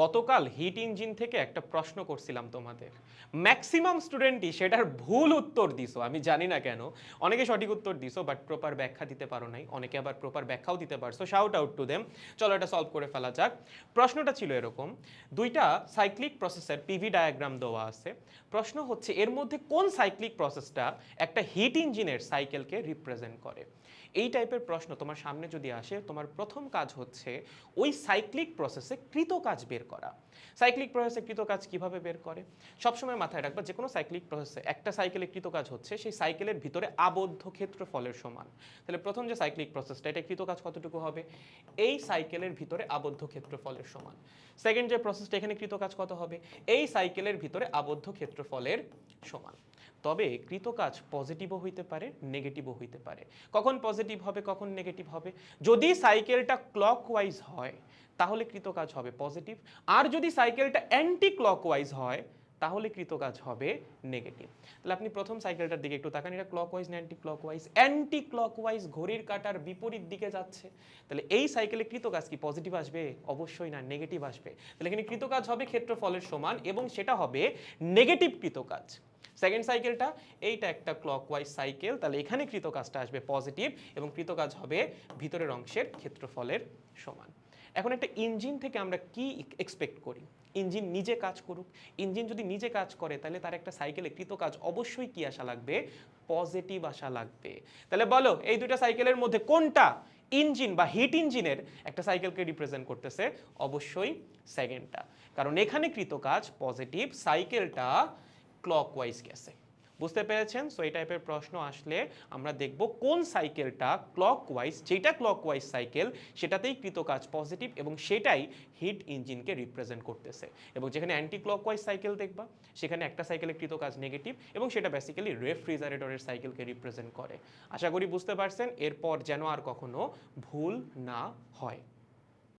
গতকাল hit engine থেকে একটা প্রশ্ন করছিলাম তোমাদের, ম্যাক্সিমাম স্টুডেন্টই সেটার ভুল উত্তর দিছো। আমি জানি না কেন, অনেকে সঠিক উত্তর দিছো বাট প্রপার ব্যাখ্যা দিতে পারো নাই, অনেকে আবার প্রপার ব্যাখ্যাও দিতে পারছো। Shout out to them. চলো এটা সলভ করে ফেলা যাক। প্রশ্নটা ছিল এরকম, দুইটা সাইক্লিক প্রসেসের পিভি ডায়াগ্রাম দেওয়া আছে। প্রশ্ন হচ্ছে এর মধ্যে কোন সাইক্লিক প্রসেসটা একটা হিট ইঞ্জিনের সাইকেলকে রিপ্রেজেন্ট করে। এই টাইপের প্রশ্ন তোমার সামনে যদি আসে, তোমার প্রথম কাজ হচ্ছে ওই সাইক্লিক প্রসেসে কৃত কাজ বের করা। সাইক্লিক প্রসেসে কৃত কাজ কিভাবে বের করে সবসময় মাথায় রাখবা, যে কোনো সাইক্লিক প্রসেসে একটা সাইকেলে কৃত কাজ হচ্ছে সেই সাইকেলের ভিতরে আবদ্ধ ক্ষেত্রফলের সমান। তাহলে প্রথম যে সাইক্লিক প্রসেসটা, এটা কৃত কাজ কতটুকু হবে? এই সাইকেলের ভিতরে আবদ্ধ ক্ষেত্রফলের সমান। সেকেন্ড যে প্রসেসটা, এখানে কৃত কাজ কত হবে? এই সাইকেলের ভিতরে আবদ্ধ ক্ষেত্রফলের সমান। তবে কৃত কাজ পজিটিভও হইতে পারে, নেগেটিভও হইতে পারে। কখন পজিটিভ হবে, কখন নেগেটিভ হবে? যদি সাইকেলটা ক্লকওয়াইজ হয় তাহলে কৃত কাজ হবে পজিটিভ, আর যদি সাইকেলটা অ্যান্টি ক্লকওয়াইজ হয় তাহলে কৃত কাজ হবে নেগেটিভ। তাহলে আপনি প্রথম সাইকেলটার দিকে একটু তাকান, এটা ক্লকওয়াইজ না অ্যান্টি ক্লকওয়াইজ? অ্যান্টি ক্লকওয়াইজ, ঘড়ির কাঁটার বিপরীত দিকে যাচ্ছে। তাহলে এই সাইকেলে কৃত কাজ কি পজিটিভ আসবে? অবশ্যই না, নেগেটিভ আসবে। তাহলে এখানে কৃত কাজ হবে ক্ষেত্রফলের সমান এবং সেটা হবে নেগেটিভ কৃত কাজ। সেকেন্ড সাইকেলটা, এইটা একটা ক্লকওয়াইজ সাইকেল, তাহলে এখানে কৃত কাজটা আসবে পজিটিভ এবং কৃত কাজ হবে ভিতরের অংশের ক্ষেত্রফলের সমান। এখন একটা ইঞ্জিন থেকে আমরা কি এক্সপেক্ট করি? ইঞ্জিন নিজে কাজ করুক। ইঞ্জিন যদি নিজে কাজ করে তাহলে তার একটা সাইকেলে কৃত কাজ অবশ্যই কি আসা লাগবে? পজিটিভ আসা লাগবে। তাহলে বলো এই দুইটা সাইকেলের মধ্যে কোনটা ইঞ্জিন বা হিট ইঞ্জিনের একটা সাইকেলকে রিপ্রেজেন্ট করতেছে? অবশ্যই সেকেন্ডটা, কারণ এখানে কৃত কাজ পজিটিভ, সাইকেলটা ক্লকওয়াইজ গেছে। বুঝতে পেরেছেন? সো এই টাইপের প্রশ্ন আসলে আমরা দেখব কোন সাইকেলটা ক্লকওয়াইজ, যেটা ক্লকওয়াইজ সাইকেল সেটাতেই কৃত কাজ পজিটিভ এবং সেটাই হিট ইঞ্জিনকে রিপ্রেজেন্ট করতেছে। এবং যেখানে অ্যান্টি ক্লকওয়াইজ সাইকেল দেখবা সেখানে একটা সাইকেলের কৃত কাজ নেগেটিভ এবং সেটা বেসিক্যালি রেফ্রিজারেটরের সাইকেলকে রিপ্রেজেন্ট করে। আশা করি বুঝতে পারছেন। এরপর যেন আর কখনো ভুল না হয়।